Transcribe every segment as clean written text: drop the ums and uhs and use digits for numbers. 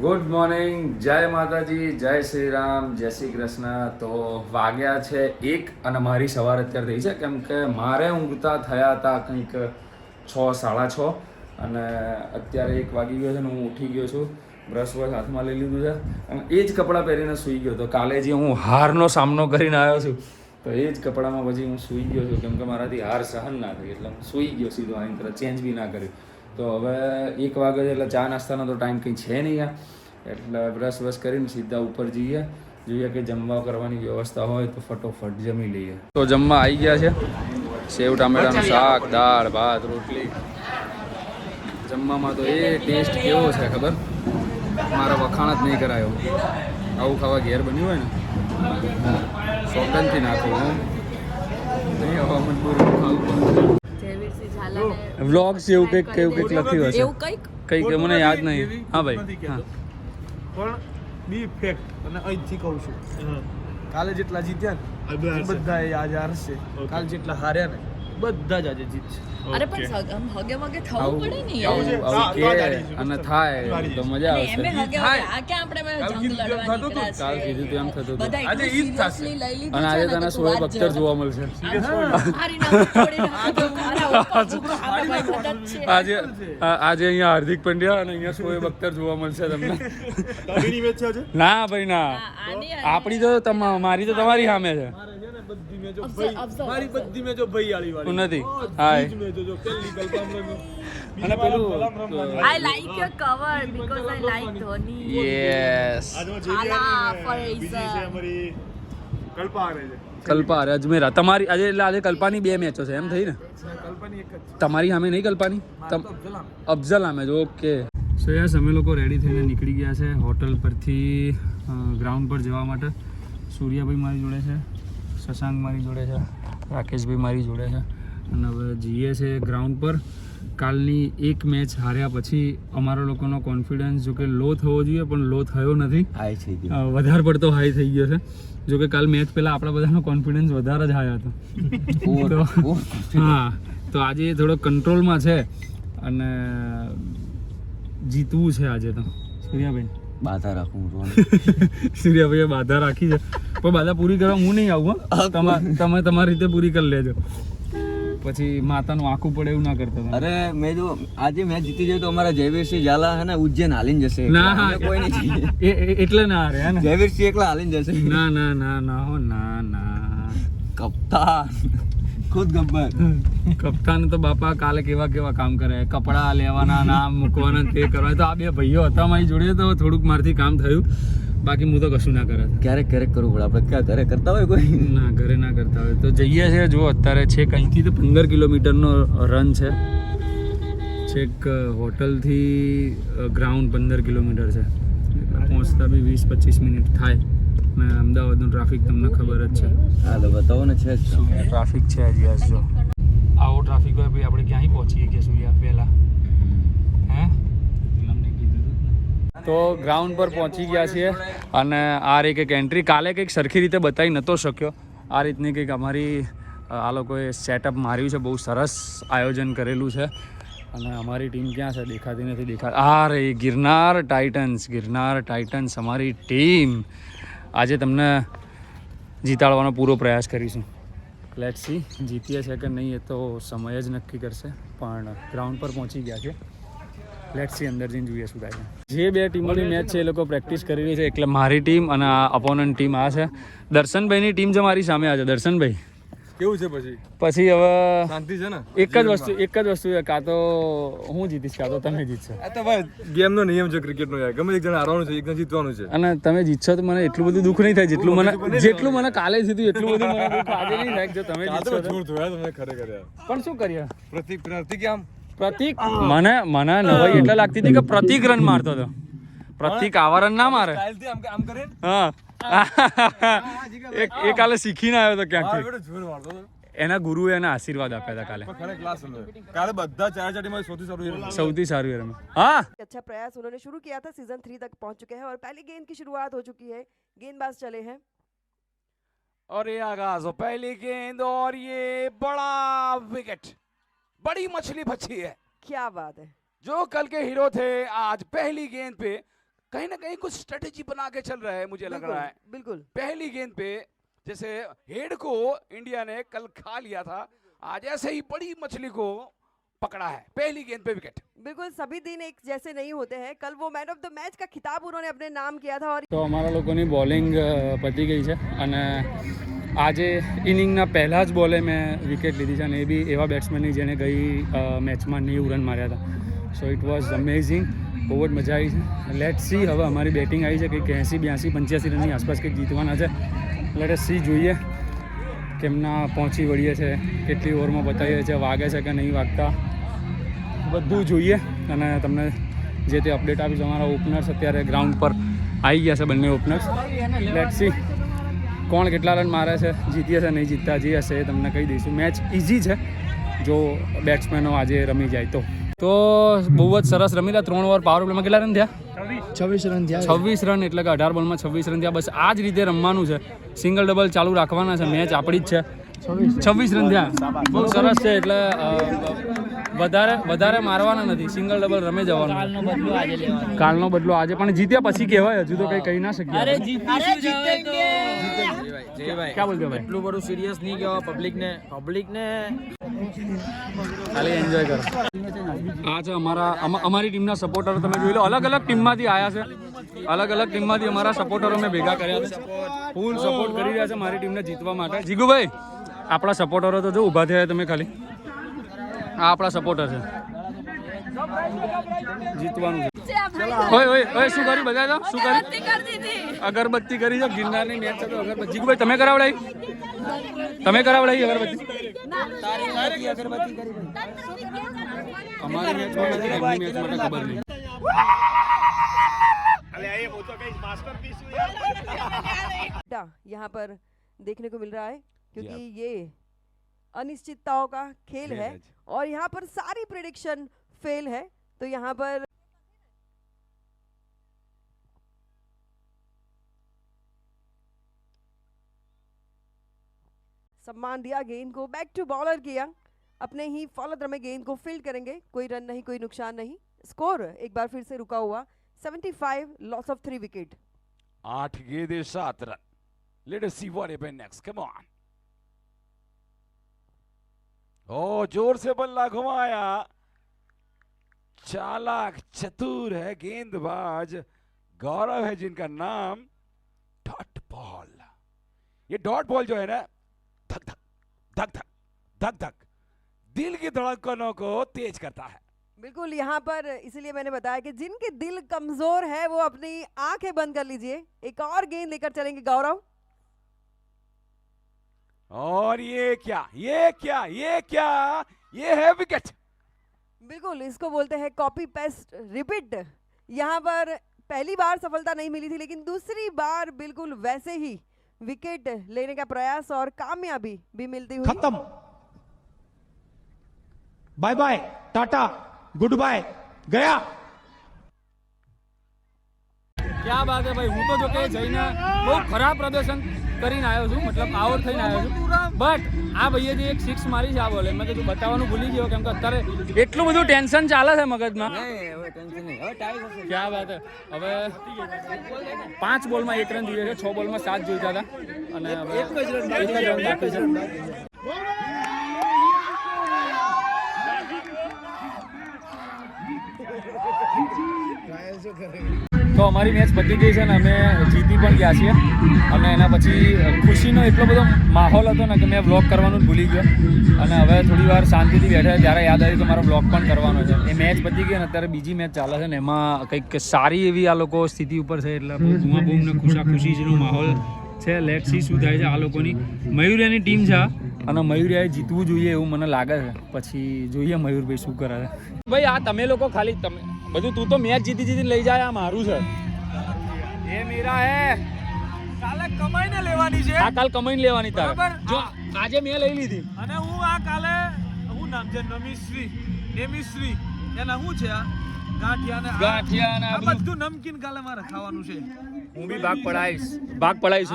Good morning, જય માતાજી, જય શ્રી રામ, જય શ્રી કૃષ્ણ. તો વાગ્યા છે 1 અને મારી સવાર અત્યારે થઈ છે, કેમ કે મારે ઊંઘતા થયા હતા કંઈક 6-6:30 અને અત્યારે 1 વાગી ગયો છે ને હું ઉઠી ગયો છું. બ્રશ હાથમાં લઈ લીધું છે અને એ જ કપડાં પહેરીને સૂઈ ગયો હતો. કાલે જે હું હારનો સામનો કરીને આવ્યો છું તો એ જ કપડામાં પછી હું સૂઈ ગયો છું, કેમ કે મારાથી હાર સહન ના થઈ એટલે હું સૂઈ ગયો સીધો. આની તરફ ચેન્જ બી ના કર્યું. તો હવે 1 વાગે છે એટલે ચા નાસ્તાનો તો ટાઈમ કંઈ છે નહીં યાર, એટલે બ્રશ કરીને સીધા ઉપર જોઈએ કે જમવા કરવાની વ્યવસ્થા હોય તો ફટોફટ જમી લઈએ. તો જમવા આવી ગયા છે, સેવ ટામેટાનું શાક, દાળ, ભાત, રોટલી. જમવામાં તો એ ટેસ્ટ કેવો છે ખબર, મારા વખાણ જ નહીં કરાયો. આવું ખાવા ઘેર બન્યું હોય ને સોગંદથી નાખું હું નહીં, હવે મજબૂરી ખાવું. વ્લોગ્સ એવું કંઈક લખ્યું હશે, કંઈક મને યાદ નહીં. હા ભાઈ, હા પણ બી ફેક્ટ અને અહીંથી કહું છું, કાલે જેટલા જીત્યા ને બધા આજે હારશે, કાલે જેટલા હાર્યા ને બધા જ આજે જીતશે. અરે પણ હગે વગે થવું પડે ને આવું કે અને થાય તો મજા આવશે. એમે હગે વગે આ કે આપણે જંગ લડવાની નીકળ્યા છે. કાલ કીધું તેમ થતું હતું. બધા આજે ઈ જ થશે. seriously લઈ લીધું અને છે આજે ને તને તો શોએબ વાત અખ્તર જવા જોવા મળશે. હારી ના છોડી નાખો. મારા ઉપર ભાઈ મદદ છે. આજે અહીંયા હાર્દિક પંડ્યા અને અહીંયા શોએબ અખ્તર જોવા મળશે તમને. તારીની મેચ છે આજે? ના ભાઈ ના, આપણી તો મારી તો તમારી સામે છે. બધી મેચો ભાઈ, મારી બધી મેચો ભાઈ આળી વાળી નથી. હાય. જ મેચો જો પહેલી કલ્પામ અને પેલું I like your cover because I like Dhoni. Yes, Hala for his અમારી કલ્પા આવે છે. કલ્પા અરે અજમેરા તમારી આજે, એટલે આજે કલ્પાની 2 મેચો છે એમ થઈ ને? કલ્પાની એક જ તમારી સામે નહીં કલ્પાની, અફઝલ આમેદ. ઓકે. સો યસ, અમે લોકો રેડી થઈને નીકળી ગયા છે હોટલ પરથી ગ્રાઉન્ડ પર જવા માટે. સૂર્યાભાઈ મારી જોડે છે, શશાંક મારી જોડે છે, રાકેશભાઈ મારી જોડે છે અને હવે જઈએ છે ગ્રાઉન્ડ પર. કાલની એક મેચ હાર્યા પછી અમારા લોકોનો કોન્ફિડન્સ જો કે લો થવો જોઈએ પણ લો થયો નથી, વધારે પડતો હાઈ થઈ ગયો છે. જો કે કાલ મેચ પહેલાં આપણા બધાનો કોન્ફિડન્સ વધારે જ હાઈ હતો. હા, તો આજે થોડો કંટ્રોલમાં છે અને જીતવું છે આજે તો. સૂર્યાભાઈ બાધા રાખું સૂર્યાભાઈએ બાધા રાખી છે, પણ બાધા પૂરી કરવા હું નહીં આવું. તમે તમારી રીતે પૂરી કરી લેજો, પછી માતાનું આખું પડે એવું ના કરતા. અરે મેં જો આજે મેચ જીતી જાય તો અમારા જયવીરસિંહ ઝાલા હે ને ઉજ્જૈન હાલીને જશે. ના હા, કોઈ નહીં એટલે ના હારે હે ને. જયવીરસિંહ એકલા હાલીને જશે. ના ના ના ના હો ના ના, કપ્તાન ખુદ ગબ્બર. કપ્તાન તો બાપા કાલે કેવા કામ કરે, કપડા લેવાના, નામ મૂકવાના, તે કરવા. તો આ 2 ભાઈઓ હતા મારી જોડે તો થોડુંક મારથી કામ થયું, બાકી હું તો કશું ના કરે. ક્યારેક કરવું પડે, આપણે ક્યાં ઘરે કરતા હોય કોઈ ના, ઘરે ના કરતા હોય. તો જઈએ છે, જો અત્યારે છે કંઈથી તો 15 કિલોમીટરનો રન છે, છેક હોટલથી ગ્રાઉન્ડ 15 કિલોમીટર છે, એટલે પહોંચતા બી 20-25 મિનિટ થાય. અને અમદાવાદનું ટ્રાફિક તમને ખબર જ છે. હા તો બતાવો ને છે જ. ટ્રાફિક છે હજી આજ. જો આવો ટ્રાફિક હોય ભાઈ આપણે ક્યાંય પહોંચીએ કે સૂર્યા પહેલાં હે. તો ગ્રાઉન્ડ પર પહોંચી ગયા છીએ અને આ રહી કંઈક એન્ટ્રી. કાલે કંઈક સરખી રીતે બતાવી નહોતો શક્યો. આ રીતની કંઈક અમારી આ લોકોએ સેટઅપ માર્યું છે, બહુ સરસ આયોજન કરેલું છે. અને અમારી ટીમ ક્યાં છે દેખાતી નથી. આ રહી ગિરનાર ટાઇટન્સ અમારી ટીમ. આજે તમને જીતાડવાનો પૂરો પ્રયાસ કરીશું. લેટ્સ સી જીતીએ છે કે નહીં એ તો સમય જ નક્કી કરશે, પણ ગ્રાઉન્ડ પર પહોંચી ગયા છે. લેટ્સ સી અંદર જઈને જોઈએ શું થાય છે. જે 2 ટીમોની મેચ છે એ લોકો પ્રેક્ટિસ કરી રહી છે, એટલે મારી ટીમ અને આ અપોનન્ટ ટીમ આ છે. દર્શનભાઈની ટીમ છે મારી સામે. આજે દર્શનભાઈ કેવું છે પછી હવે શાંતિ છે ને? એક જ વસ્તુ છે, કાં તો હું જીતીશ કાં તો તમે જીતશો. આ તો ભાઈ ગેમનો નિયમ છે ક્રિકેટનો યાર, ગમે એક જણ હારવાનું છે, એક જણ જીતવાનું છે. અને તમે જીતશો તો મને એટલું બધું દુઃખ નહીં થાય જેટલું મને કાલે થયું એટલું બધું મને દુઃખ આજે નહીં થાય જો તમે જીતશો તો. તમને ખરેખર યાર. પણ શું કરીએ, પ્રતિક મને નવાઈ એટલે લાગતી હતી કે પ્રતિક રન મારતો હતો. પ્રતિક આવા રન ના મારે. આમ કરે હા એ કાલે શીખીને આવ્યો હતો ક્યાંકથી. એના ગુરુએ એને આશીર્વાદ આપ્યા હતા કાલે. काले बद्दा 4-4 में સૌથી સારું એ રમે. हाँ अच्छा प्रयास उन्होंने शुरू किया था, सीजन 3 तक पहुंच चुके हैं और पहली गेंद की शुरुआत हो चुकी है, गेंदबाज चले हैं और ये आगाज हो पहली गेंद और ये बड़ा विकेट, बड़ी मछली बची है. क्या बात है, जो कल के हीरो थे आज पहली गेंद पे कहीं ना कहीं कुछ स्ट्रेटेजी बना के चल रहा है, मुझे लग रहा है। बिल्कुल पहली गेंद पे जैसे हेड को इंडिया ने कल खा लिया था, आज ऐसे ही बड़ी मछली को पकड़ा है, पहली गेंद पे विकेट। बिल्कुल सभी दिन एक जैसे नहीं होते हैं। कल वो मैन ऑफ द मैच का खिताब उन्होंने अपने नाम किया था और તો અમારા લોકોની બોલિંગ પતી ગઈ છે અને આજે ઇનિંગના પહેલા જ બોલે મેં વિકેટ લીધી છે અને એ બી એવા બેટ્સમેનની જેણે ગઈ મેચમાં 90 રન માર્યા હતા. So it was amazing. બહુ જ મજા આવી છે. લેટ સી હવે અમારી બેટિંગ આવી છે કંઈક 80 82 85 રનની આસપાસ કંઈક જીતવાના છે. લેટ સી જોઈએ કેમના પહોંચી વળીએ છે, કેટલી ઓવરમાં બતાવીએ છે, વાગે છે કે નહીં વાગતા, બધું જોઈએ અને તમને જે તે અપડેટ આપીશ. અમારા ઓપનર્સ અત્યારે ગ્રાઉન્ડ પર આવી ગયા છે, બંને ઓપનર્સ. લેટ સી કોણ કેટલા રન મારે છે, જીતીએ છે નહીં જીતતા, જે હશે એ તમને કહી દઈશું. મેચ ઇઝી છે જો બેટ્સમેનો આજે રમી જાય તો. તો બહુ જ સરસ રમી રહ્યા. 3 ઓવર પાવર પ્લેમાં કેટલા રન થયા? 26 રન થયા. 26 રન એટલે કે 18 બોલમાં 26 રન થયા. બસ આ જ રીતે રમવાનું છે, સિંગલ ડબલ ચાલુ રાખવાના છે. મેચ આપણી જ છે. 26 રન થયા, બહુ સરસ છે. એટલે વધારે મારવાના નથી, સિંગલ ડબલ રમે જવાનું. કાલનો બદલો આજે પણ જીત્યા પછી કહેવાય, હજુ તો કંઈ કહી ના શકીએ. ક્યાં બોલતો ભાઈ? એટલું બધું સિરિયસ નહીં કહેવા પબ્લિકને ખાલી એન્જોય કરો. આ છે અમારી ટીમના સપોર્ટરો. તમે જોઈ લો, અલગ અલગ ટીમમાંથી આવ્યા છે, અલગ અલગ ટીમમાંથી અમારા સપોર્ટરો મેં ભેગા કર્યા છે. ફૂલ સપોર્ટ કરી રહ્યા છે મારી ટીમને જીતવા માટે. જીગુભાઈ, આપણા સપોર્ટરો તો જો ઊભા થયા તમે ખાલી. આ આપણા સપોર્ટર છે, જીતવાનું છે. ઓય ઓય ઓય, શું કરી બધા તો શું કરી? અગરબત્તી કરી છે. ગિરનારની મેચ છે તો અગરબત્તી. જીગુભાઈ તમે કરાવડાવી અગરબત્તી? અમારી મેચમાં નથી, એમની મેચ માટે ખબર નહીં. यहाँ पर देखने को मिल रहा है क्योंकि ये अनिश्चितताओं का खेल है और यहाँ पर सारी प्रेडिक्शन फेल है. तो यहाँ पर सम्मान दिया, गेंद को बैक टू बॉलर किया, अपने ही फॉलोद्र में गेंद को फील्ड करेंगे. कोई रन नहीं, कोई नुकसान नहीं. स्कोर एक बार फिर से रुका हुआ 75, लॉस ऑफ 3 विकेट. 8 गेंदे 7 run. Let us see what happens next. Come on. जोर से बल्ला घुमाया. चालाक चतुर है गेंदबाज गौरव है जिनका नाम. Dot ball. ये डॉट बॉल जो है ना, धक धक धक धक धक धक दिल की धड़कनों को तेज करता है. बिल्कुल, यहाँ पर इसलिए मैंने बताया कि जिनके दिल कमजोर है वो अपनी आंखें बंद कर लीजिए. एक और गेंद लेकर चलेंगे गौरव. और ये क्या ये है विकेट. बिल्कुल, इसको बोलते हैं कॉपी पेस्ट रिपीट. यहाँ पर पहली बार सफलता नहीं मिली थी, लेकिन दूसरी बार बिल्कुल वैसे ही विकेट लेने का प्रयास और कामयाबी भी मिलती हुई. खत्म. Bye bye, tata, goodbye, गया. क्या बात है भाई. હું તો જો કે જઈને બહુ ખરાબ પ્રદર્શન કરીને આવ્યો છું, મતલબ આઉટ થઈને આવ્યો છું. બટ આ ભાઈએ જે એક 6 મારી છે આ બોલે, મેં કીધું બતાવવાનું ભૂલી ગયો કેમ કે અત્યારે એટલું બધું ટેન્શન ચાલે છે મગજમાં. ક્યાં વાત હે. હવે 5 બોલમાં 1 રન જોઈએ છે, 6 બોલમાં 7 જોઈતા હતા અને હવે એક જ રન બાકી છે. તો અમારી મેચ પતી ગઈ છે ને અમે જીતી પણ ગયા છીએ અને એના પછી ખુશીનો એટલો બધો માહોલ હતો ને કે મેં વ્લોગ કરવાનું જ ભૂલી ગયો અને હવે થોડી વાર શાંતિથી બેઠા ત્યારે યાદ આવ્યું કે મારો વ્લોગ પણ કરવાનો છે. એ મેચ પતી ગઈ અને અત્યારે બીજી મેચ ચાલે છે ને એમાં કંઈક સારી એવી આ લોકો સ્થિતિ ઉપર છે એટલે બૂમા બૂમ ને ખુશીનો માહોલ છે. લેટ સી શું થાય છે. આ લોકોની મયુરિયાની ટીમ છે અને મયુરિયાએ જીતવું જોઈએ એવું મને લાગે છે. પછી જોઈએ મયુરભાઈ શું કરે છે. ભાઈ આ તમે લોકો ખાલી તમે બધું તું તો મેચ જીતીને લઈ જાય, આ મારું છે. એ મેરા હે. કાલે કમાઈને લેવાની છે. આ કાલ કમાઈને લેવાની તારે. બરાબર. જો આજે મેં લઈ લીધી અને હું આ કાલે હું નામ છે નેમિશ્રી એના શું છે આ ગાંઠિયા ને આ બધું નમકીન કાલે મારે ખાવાનું છે. હું બી ભાગ પડાઈશ.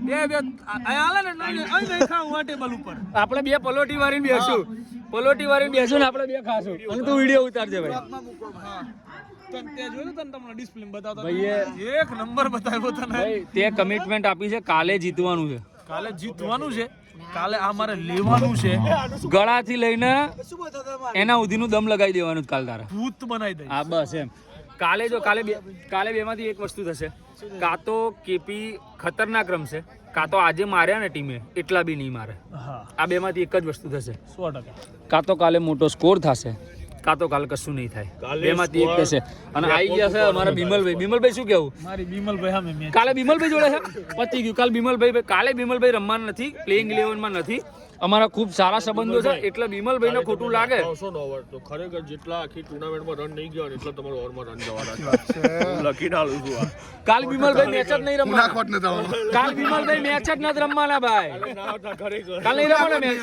બે અહીંયા આલે ને અહીં નહીં ખાવું આ ટેબલ ઉપર. આપણે બે પલોટી વાળીને બેસું. પલોટી વાળી બેસો ને આપણે બે ખાશું અને તું વિડીયો ઉતારજે ભાઈ. માં મૂકો હા તને તે જોયું તને તમને ડિસ્પ્લે બતાવતા ભાઈએ એક નંબર બતાવ્યો તને ભાઈ તે કમિટમેન્ટ આપી છે કાલે જીતવાનું છે. કાલે જીતવાનું છે કાલે આ મારે લેવાનું છે ગળાથી લઈને એના સુધીનું દમ લગાવી દેવાનું જ કાલ તારે. ભૂત બનાવી દઈ હા બસ એમ. કાલે જો કાલે બેમાંથી એક વસ્તુ થશે, કાં તો કેપી ખતરનાક રમશે, કાં તો આજે માર્યા ને ટીમે એટલા બી નહીં મારે. હા આ બેમાંથી એક જ વસ્તુ થશે. 100% કાં તો કાલે મોટો સ્કોર થશે, કાં તો કાલે કશું નહીં થાય. બેમાંથી એક થશે. અને આવી ગયા છે અમારા બિમલભાઈ શું કેવું? મારી બીમલભાઈ સામે મેચ કાલે બિમલભાઈ જોડે છે, પતી ગયું. કાલે બિમલભાઈ રમવાના નથી, પ્લેઇંગ 11 માં નથી. અમારા ખૂબ સારા સંબંધો છે એટલે બિમલભાઈને ખોટું લાગે. તો ખરેખર જેટલા આખી ટુર્નામેન્ટમાં રન નહીં ગયા એટલા તમારા ઓવરમાં રન જવાના છે. લખી ડાલું છું આ. કાલ બિમલભાઈ મેચ જ નહીં રમવાના. કાલ બિમલભાઈ મેચ જ નથી રમવાના ભાઈ. કાલ નહીં રમવાના મેચ.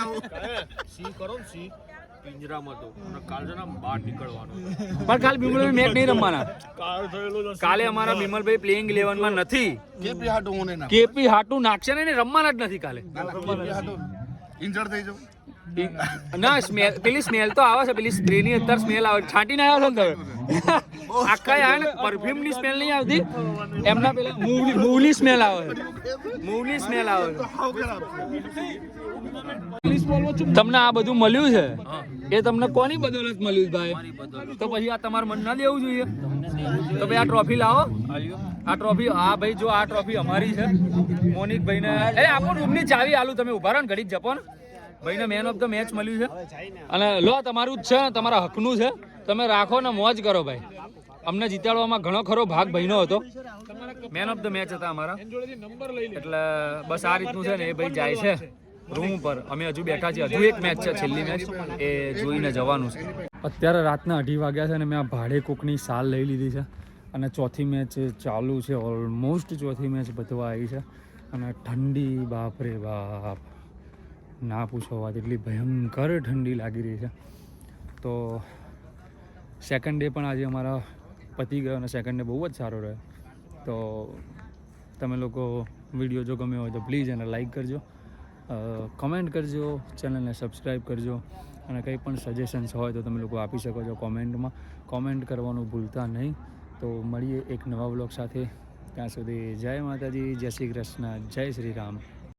સી કરો ને સી પિંજરામાં તો અને કાલ છે ને બહાર નીકળવાનું. પણ કાલ બિમલભાઈ મેચ નહીં રમવાના. કાલ થયેલો કાલે અમારા બિમલભાઈ પ્લેઇંગ 11 માં નથી. કેપી હાટુ નાખશે ને રમવાના જ નથી કાલે. ના સ્મેલ પેલી સ્મેલ તો આવે છે, પેલી સ્પ્રેની અત્યારે સ્મેલ આવે, છાંટીને આવ્યા છો ને તમે. આખા આવે ને પરફ્યુમ ની સ્મેલ નહીં આવતી, એમના પેલા મૂવની સ્મેલ આવે. મૂવની સ્મેલ આવે. તમને આ બધું મળ્યું છે એ તમને કોની બદોલત મળ્યું ભાઈ? તો પછી આ તમારે મન ના દેવું જોઈએ. તો ભાઈ આ ટ્રોફી લાવો. આ ટ્રોફી હા ભાઈ જો આ ટ્રોફી અમારી છે. મોનિકભાઈ ને અરે આપો રૂમની ચાવી આલું, તમે ઉભા રહો ને ઘડીક જપો ને. ભાઈને મેન ઓફ ધ મેચ મળ્યું છે અને લો તમારું જ છે, તમારા હકનું છે, તમે રાખો ને મોજ કરો ભાઈ. અમને જીતાડવામાં ઘણો ખરો ભાગ ભાઈનો હતો. મેન ઓફ ધ મેચ હતા અમારા. એટલે બસ આ રીતનું છે ને એ ભાઈ જાય છે રૂમ પર. અમે હજુ બેઠા છીએ, હજુ એક મેચ છે છેલ્લી મેચ, એ જોઈને જવાનું છે. અત્યારે રાતના 2:30 વાગ્યા છે અને મેં આ ભાડે કોકની સાલ લઈ લીધી છે અને ચોથી મેચ ચાલુ છે. ઓલમોસ્ટ ચોથી મેચ બતવા આવી છે અને ઠંડી બાપ રે બાપ ના પૂછો વાત, એટલી ભયંકર ઠંડી લાગી રહી છે. તો સેકન્ડ ડે પણ આજે અમારા પતી ગયો અને સેકન્ડ ડે બહુ જ સારો રહ્યો. તો તમે લોકો વિડીયો જો ગમ્યો હોય તો પ્લીઝ એને લાઈક કરજો, કમેન્ટ કરજો, ચેનલને સબસ્ક્રાઈબ કરજો અને કંઈ પણ સજેશન્સ હોય તો તમે લોકો આપી શકો છો કોમેન્ટમાં. કોમેન્ટ કરવાનું ભૂલતા નહીં. તો મળીએ એક નવા વ્લોગ સાથે. ત્યાં સુધી જય માતાજી, જય શ્રી કૃષ્ણ, જય શ્રી રામ.